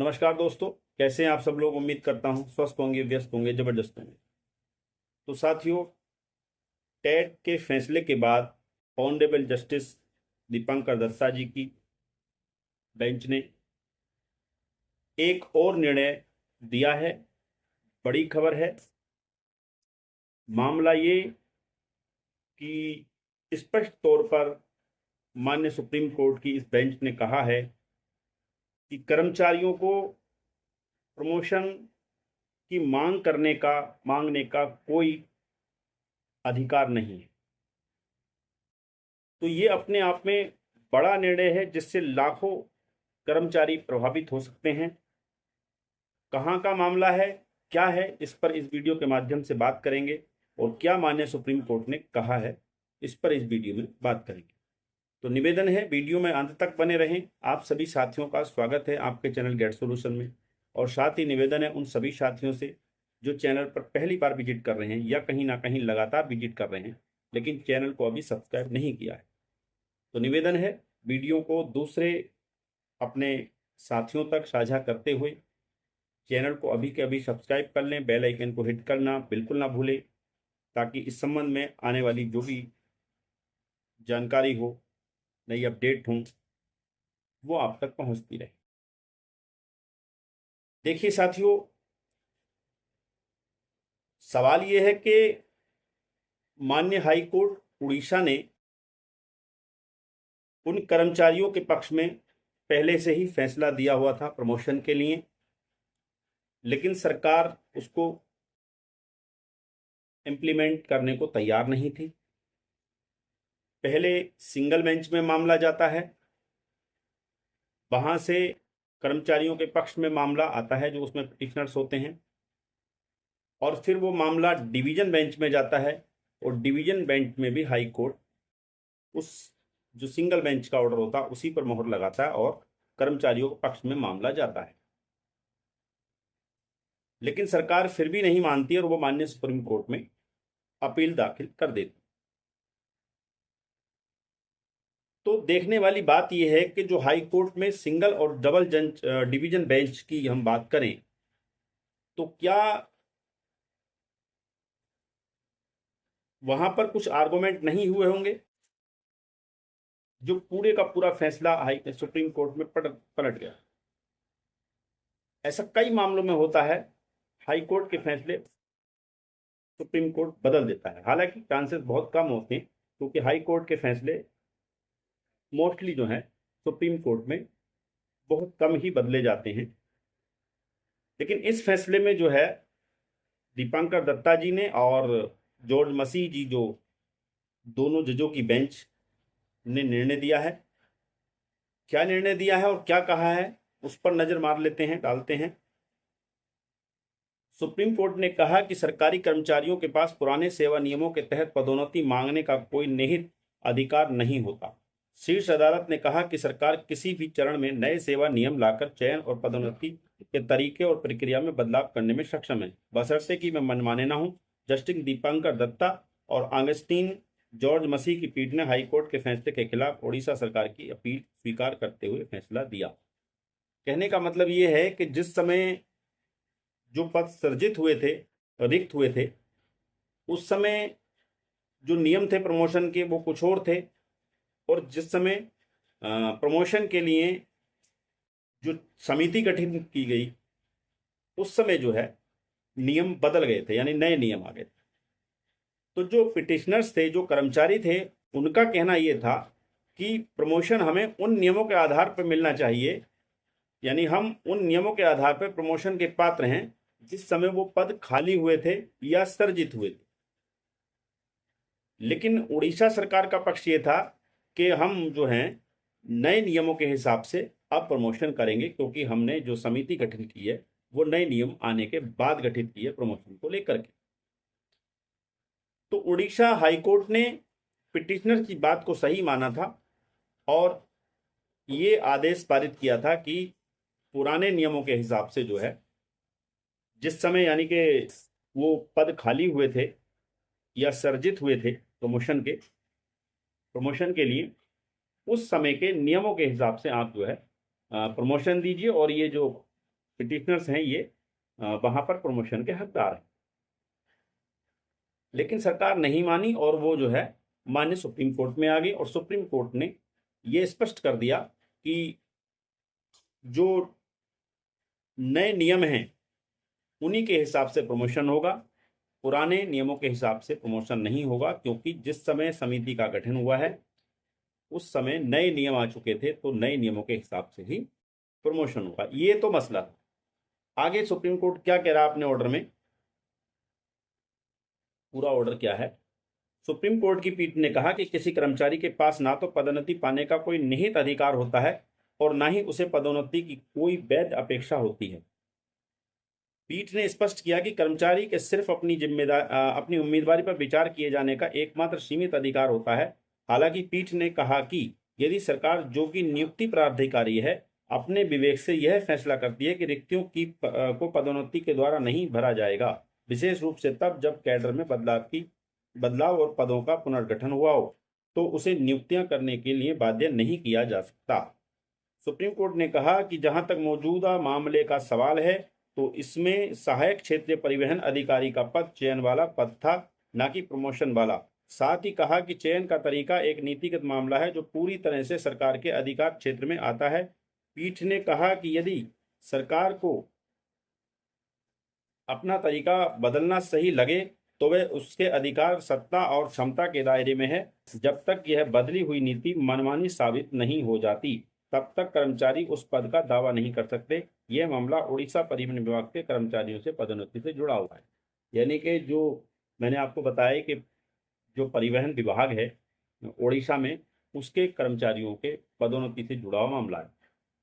तो नमस्कार दोस्तों, कैसे हैं आप सब लोग। उम्मीद करता हूं स्वस्थ होंगे, व्यस्त होंगे, जबरदस्त होंगे। तो साथियों, टेट के फैसले के बाद ऑनरेबल जस्टिस दीपांकर दत्ता जी की बेंच ने एक और निर्णय दिया है। बड़ी खबर है। मामला ये कि स्पष्ट तौर पर माननीय सुप्रीम कोर्ट की इस बेंच ने कहा है कि कर्मचारियों को प्रमोशन की मांगने का कोई अधिकार नहीं है। तो ये अपने आप में बड़ा निर्णय है जिससे लाखों कर्मचारी प्रभावित हो सकते हैं। कहाँ का मामला है, क्या है, इस पर इस वीडियो के माध्यम से बात करेंगे और क्या माननीय सुप्रीम कोर्ट ने कहा है, इस पर इस वीडियो में बात करेंगे। तो निवेदन है, वीडियो में अंत तक बने रहें। आप सभी साथियों का स्वागत है आपके चैनल गेट सॉल्यूशन में। और साथ ही निवेदन है उन सभी साथियों से जो चैनल पर पहली बार विजिट कर रहे हैं या कहीं ना कहीं लगातार विजिट कर रहे हैं लेकिन चैनल को अभी सब्सक्राइब नहीं किया है, तो निवेदन है वीडियो को दूसरे अपने साथियों तक साझा करते हुए चैनल को अभी के अभी सब्सक्राइब कर लें। बेल आइकन को हिट करना बिल्कुल ना भूलें ताकि इस संबंध में आने वाली जो भी जानकारी हो, नई अपडेट हो, वो आप तक पहुंचती रहे। देखिए साथियों, सवाल ये है कि माननीय हाई कोर्ट उड़ीसा ने उन कर्मचारियों के पक्ष में पहले से ही फैसला दिया हुआ था प्रमोशन के लिए, लेकिन सरकार उसको इम्प्लीमेंट करने को तैयार नहीं थी। पहले सिंगल बेंच में मामला जाता है, वहां से कर्मचारियों के पक्ष में मामला आता है जो उसमें पिटिशनर्स होते हैं, और फिर वो मामला डिवीजन बेंच में जाता है और डिवीजन बेंच में भी हाई कोर्ट उस जो सिंगल बेंच का ऑर्डर होता है उसी पर मोहर लगाता है और कर्मचारियों के पक्ष में मामला जाता है। लेकिन सरकार फिर भी नहीं मानती और वो माननीय सुप्रीम कोर्ट में अपील दाखिल कर देती। तो देखने वाली बात यह है कि जो हाई कोर्ट में सिंगल और डबल डिवीजन बेंच की हम बात करें तो क्या वहां पर कुछ आर्गुमेंट नहीं हुए होंगे, जो पूरे का पूरा फैसला सुप्रीम कोर्ट में पलट गया। ऐसा कई मामलों में होता है, हाई कोर्ट के फैसले सुप्रीम कोर्ट बदल देता है। हालांकि चांसेस बहुत कम होते हैं क्योंकि हाई कोर्ट के फैसले मोस्टली जो है सुप्रीम कोर्ट में बहुत कम ही बदले जाते हैं। लेकिन इस फैसले में जो है दीपांकर दत्ता जी ने और जॉर्ज मसीह जी, जो दोनों जजों की बेंच ने निर्णय दिया है। क्या निर्णय दिया है और क्या कहा है उस पर नजर मार लेते हैं, डालते हैं। सुप्रीम कोर्ट ने कहा कि सरकारी कर्मचारियों के पास पुराने सेवा नियमों के तहत पदोन्नति मांगने का कोई निहित अधिकार नहीं होता। शीर्ष अदालत ने कहा कि सरकार किसी भी चरण में नए सेवा नियम लाकर चयन और पदोन्नति के तरीके और प्रक्रिया में बदलाव करने में सक्षम है, बशर्ते कि मैं मनमाने न हूं। जस्टिस दीपांकर दत्ता और ऑगस्टीन जॉर्ज मसीह की पीठ ने हाईकोर्ट के फैसले के खिलाफ ओडिशा सरकार की अपील स्वीकार करते हुए फैसला दिया। कहने का मतलब ये है कि जिस समय जो पद सृजित हुए थे, रिक्त हुए थे, उस समय जो नियम थे प्रमोशन के वो कुछ और थे, और जिस समय प्रमोशन के लिए जो समिति गठित की गई उस समय जो है नियम बदल गए थे, यानी नए नियम आ गए थे। तो जो पिटिशनर्स थे, जो कर्मचारी थे, उनका कहना यह था कि प्रमोशन हमें उन नियमों के आधार पर मिलना चाहिए, यानी हम उन नियमों के आधार पर प्रमोशन के पात्र हैं जिस समय वो पद खाली हुए थे या सर्जित हुए थे। लेकिन उड़ीसा सरकार का पक्ष ये था कि हम जो हैं नए नियमों के हिसाब से अब प्रमोशन करेंगे, क्योंकि हमने जो समिति गठित की है वो नए नियम आने के बाद गठित की है प्रमोशन को लेकर के। तो उड़ीसा हाईकोर्ट ने पिटिशनर की बात को सही माना था और ये आदेश पारित किया था कि पुराने नियमों के हिसाब से जो है जिस समय यानी कि वो पद खाली हुए थे या सर्जित हुए थे प्रमोशन के लिए, उस समय के नियमों के हिसाब से आप जो है प्रमोशन दीजिए और ये जो पिटिशनर्स हैं ये वहां पर प्रमोशन के हकदार हैं। लेकिन सरकार नहीं मानी और वो जो है माननीय सुप्रीम कोर्ट में आ गई और सुप्रीम कोर्ट ने ये स्पष्ट कर दिया कि जो नए नियम हैं उन्हीं के हिसाब से प्रमोशन होगा, पुराने नियमों के हिसाब से प्रमोशन नहीं होगा, क्योंकि जिस समय समिति का गठन हुआ है उस समय नए नियम आ चुके थे, तो नए नियमों के हिसाब से ही प्रमोशन होगा। ये तो मसला था। आगे सुप्रीम कोर्ट क्या कह रहा है अपने ऑर्डर में, पूरा ऑर्डर क्या है। सुप्रीम कोर्ट की पीठ ने कहा कि किसी कर्मचारी के पास ना तो पदोन्नति पाने का कोई निहित अधिकार होता है और ना ही उसे पदोन्नति की कोई वैध अपेक्षा होती है। पीठ ने स्पष्ट किया कि कर्मचारी के सिर्फ अपनी उम्मीदवारी पर विचार किए जाने का एकमात्र सीमित अधिकार होता है। हालांकि पीठ ने कहा कि यदि सरकार जो कि नियुक्ति प्राधिकारी है अपने विवेक से यह फैसला करती है कि रिक्तियों को पदोन्नति के द्वारा नहीं भरा जाएगा, विशेष रूप से तब जब कैडर में बदलाव और पदों का पुनर्गठन हुआ हो, तो उसे नियुक्तियां करने के लिए बाध्य नहीं किया जा सकता। सुप्रीम कोर्ट ने कहा कि जहां तक मौजूदा मामले का सवाल है तो इसमें सहायक क्षेत्रीय परिवहन अधिकारी का पद चयन वाला पद था, न कि प्रमोशन वाला। साथ ही कहा कि चयन का तरीका एक नीतिगत मामला है जो पूरी तरह से सरकार के अधिकार क्षेत्र में आता है। पीठ ने कहा कि यदि सरकार को अपना तरीका बदलना सही लगे तो वह उसके अधिकार, सत्ता और क्षमता के दायरे में है। जब तक यह बदली हुई नीति मनमानी साबित नहीं हो जाती तब तक कर्मचारी उस पद का दावा नहीं कर सकते। यह मामला उड़ीसा परिवहन विभाग के कर्मचारियों से पदोन्नति से जुड़ा हुआ है। यानी कि जो मैंने आपको बताया कि जो परिवहन विभाग है उड़ीसा में, उसके कर्मचारियों के पदोन्नति से जुड़ा हुआ मामला है।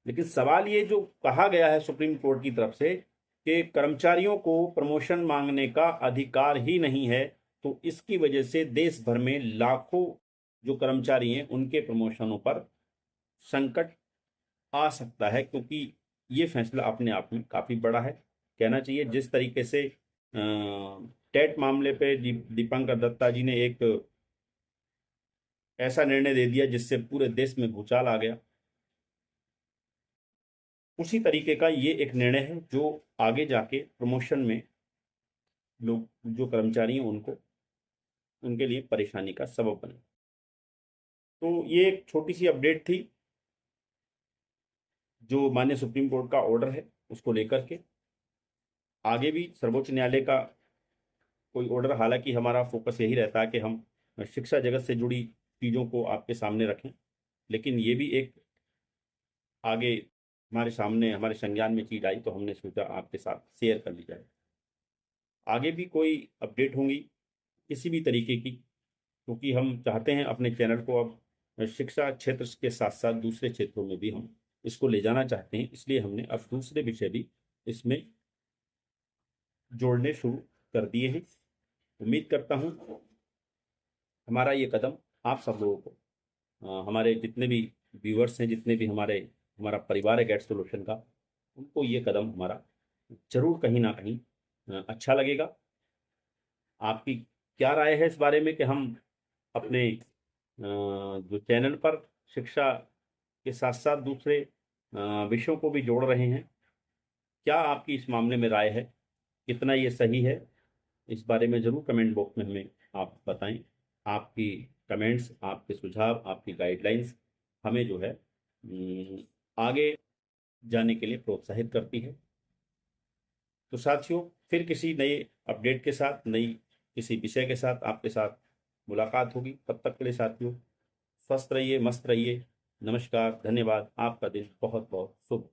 लेकिन सवाल ये जो कहा गया है सुप्रीम कोर्ट की तरफ से कि कर्मचारियों को प्रमोशन मांगने का अधिकार ही नहीं है, तो इसकी वजह से देश भर में लाखों जो कर्मचारी हैं उनके प्रमोशनों पर संकट आ सकता है, क्योंकि ये फैसला अपने आप में काफ़ी बड़ा है। कहना चाहिए जिस तरीके से टेट मामले पे दीपंकर दत्ता जी ने एक ऐसा निर्णय दे दिया जिससे पूरे देश में भूचाल आ गया, उसी तरीके का ये एक निर्णय है जो आगे जाके प्रमोशन में लोग जो कर्मचारी हैं उनके लिए परेशानी का सबब बने। तो ये एक छोटी सी अपडेट थी जो माननीय सुप्रीम कोर्ट का ऑर्डर है उसको लेकर के। आगे भी सर्वोच्च न्यायालय का कोई ऑर्डर, हालांकि हमारा फोकस यही रहता है कि हम शिक्षा जगत से जुड़ी चीज़ों को आपके सामने रखें, लेकिन ये भी एक आगे हमारे सामने हमारे संज्ञान में चीज आई तो हमने सोचा आपके साथ शेयर कर ली जाए। आगे भी कोई अपडेट होंगी किसी भी तरीके की, क्योंकि हम चाहते हैं अपने चैनल को अब शिक्षा क्षेत्र के साथ साथ दूसरे क्षेत्रों में भी हम इसको ले जाना चाहते हैं, इसलिए हमने अब दूसरे विषय भी इसमें जोड़ने शुरू कर दिए हैं। उम्मीद करता हूँ हमारा ये कदम आप सब लोगों को, हमारे जितने भी व्यूअर्स हैं, जितने भी हमारा परिवार है गेट सॉल्यूशन का, उनको ये कदम हमारा जरूर कहीं ना कहीं अच्छा लगेगा। आपकी क्या राय है इस बारे में कि हम अपने जो चैनल पर शिक्षा के साथ साथ दूसरे विषयों को भी जोड़ रहे हैं, क्या आपकी इस मामले में राय है, कितना ये सही है, इस बारे में ज़रूर कमेंट बॉक्स में हमें आप बताएं। आपकी कमेंट्स, आपके सुझाव, आपकी गाइडलाइंस हमें जो है आगे जाने के लिए प्रोत्साहित करती है। तो साथियों, फिर किसी नए अपडेट के साथ, नई किसी विषय के साथ आपके साथ मुलाकात होगी। तब तक के लिए साथियों स्वस्थ रहिए, मस्त रहिए। नमस्कार, धन्यवाद। आपका दिन बहुत बहुत शुभ।